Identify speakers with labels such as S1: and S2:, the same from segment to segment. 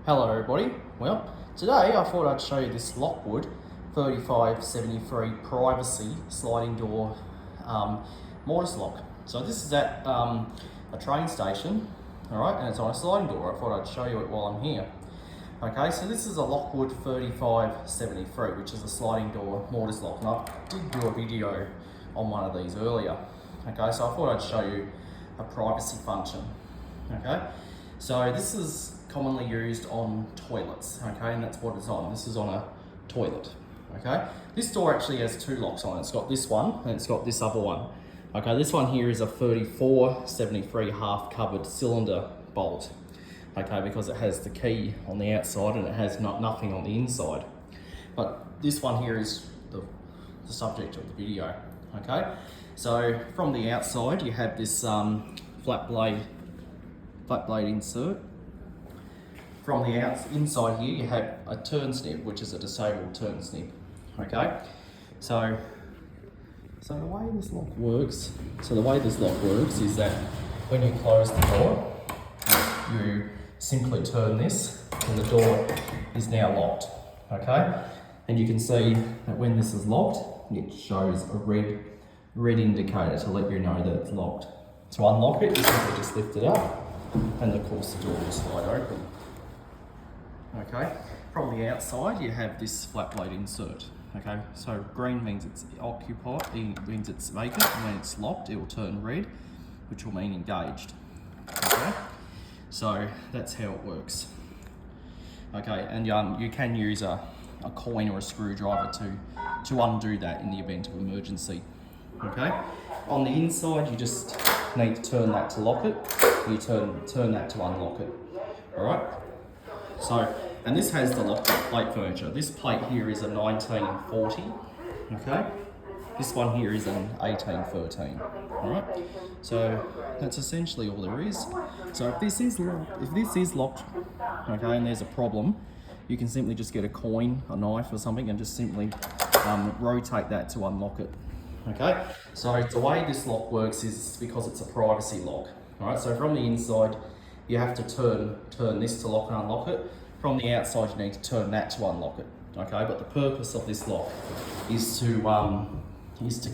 S1: Hello everybody. Well, today I thought I'd show you this Lockwood 3573 privacy sliding door mortise lock. So this is at a train station, alright, and it's on a sliding door. I thought I'd show you it while I'm here. Okay, so this is a Lockwood 3573, which is a sliding door mortise lock. And I did do a video on one of these earlier. Okay, so I thought I'd show you a privacy function. Okay, so this is commonly used on toilets, okay, and that's what it's on. This is on a toilet, okay. This door actually has two locks on it. It's got this one and it's got this other one. Okay, this one here is a 3473 half covered cylinder bolt, okay, because it has the key on the outside and it has nothing on the inside. But this one here is the subject of the video, okay. So from the outside you have this flat blade insert. From the inside here, you have a turn snip, which is a disabled turn snip. Okay, so the way this lock works, is that when you close the door, you simply turn this, and the door is now locked. Okay, and you can see that when this is locked, it shows a red indicator to let you know that it's locked. To unlock it, you simply just lift it up, and of course the door will slide open. Okay, from the outside you have this flat blade insert. Okay, so green means it's occupied, it means it's vacant, and when it's locked it will turn red, which will mean engaged. Okay, so that's how it works. Okay, and you can use a coin or a screwdriver to undo that in the event of emergency. Okay, on the inside you just need to turn that to lock it, you turn that to unlock it. Alright? So, and this has the lock plate furniture. This plate here is a 1940, okay? This one here is an 1813, all right? So that's essentially all there is. So if this is locked, okay, and there's a problem, you can simply just get a coin, a knife or something, and just simply rotate that to unlock it, okay? So the way this lock works is because it's a privacy lock, all right? So from the inside, you have to turn this to lock and unlock it. From the outside, you need to turn that to unlock it. Okay, but the purpose of this lock is to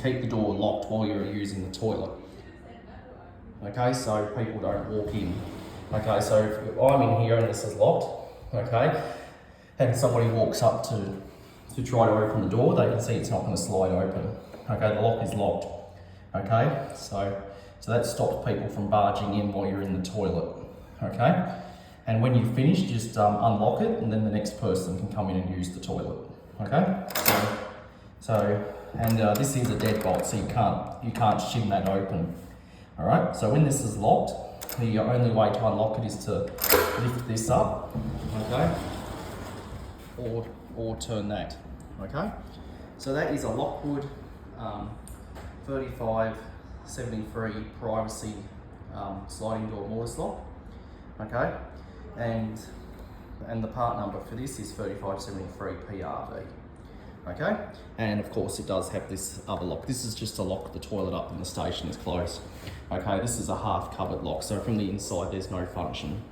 S1: keep the door locked while you're using the toilet. Okay, so people don't walk in. Okay, so if I'm in here and this is locked, okay, and somebody walks up to try to open the door, they can see it's not going to slide open. Okay, the lock is locked. Okay, so that stops people from barging in while you're in the toilet. Okay, and when you've finished, just unlock it, and then the next person can come in and use the toilet. Okay, and this is a dead bolt, so you can't shim that open. All right, so when this is locked, the only way to unlock it is to lift this up, okay, or turn that. Okay, so that is a Lockwood 3573 privacy sliding door mortise lock. Okay, and the part number for this is 3573 PRV. Okay, and of course it does have this other lock. This is just to lock the toilet up when the station is closed. Okay, this is a half covered lock, so from the inside there's no function.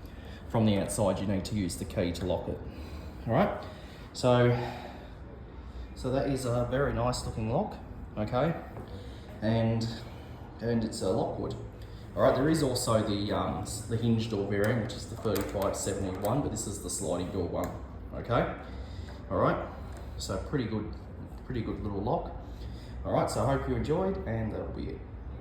S1: From the outside you need to use the key to lock it. All right, so that is a very nice looking lock. Okay, and it's a Lockwood. Alright, there is also the hinge door variant, which is the 3571, but this is the sliding door one. Okay? Alright, so pretty good little lock. Alright, so I hope you enjoyed, and that'll be it.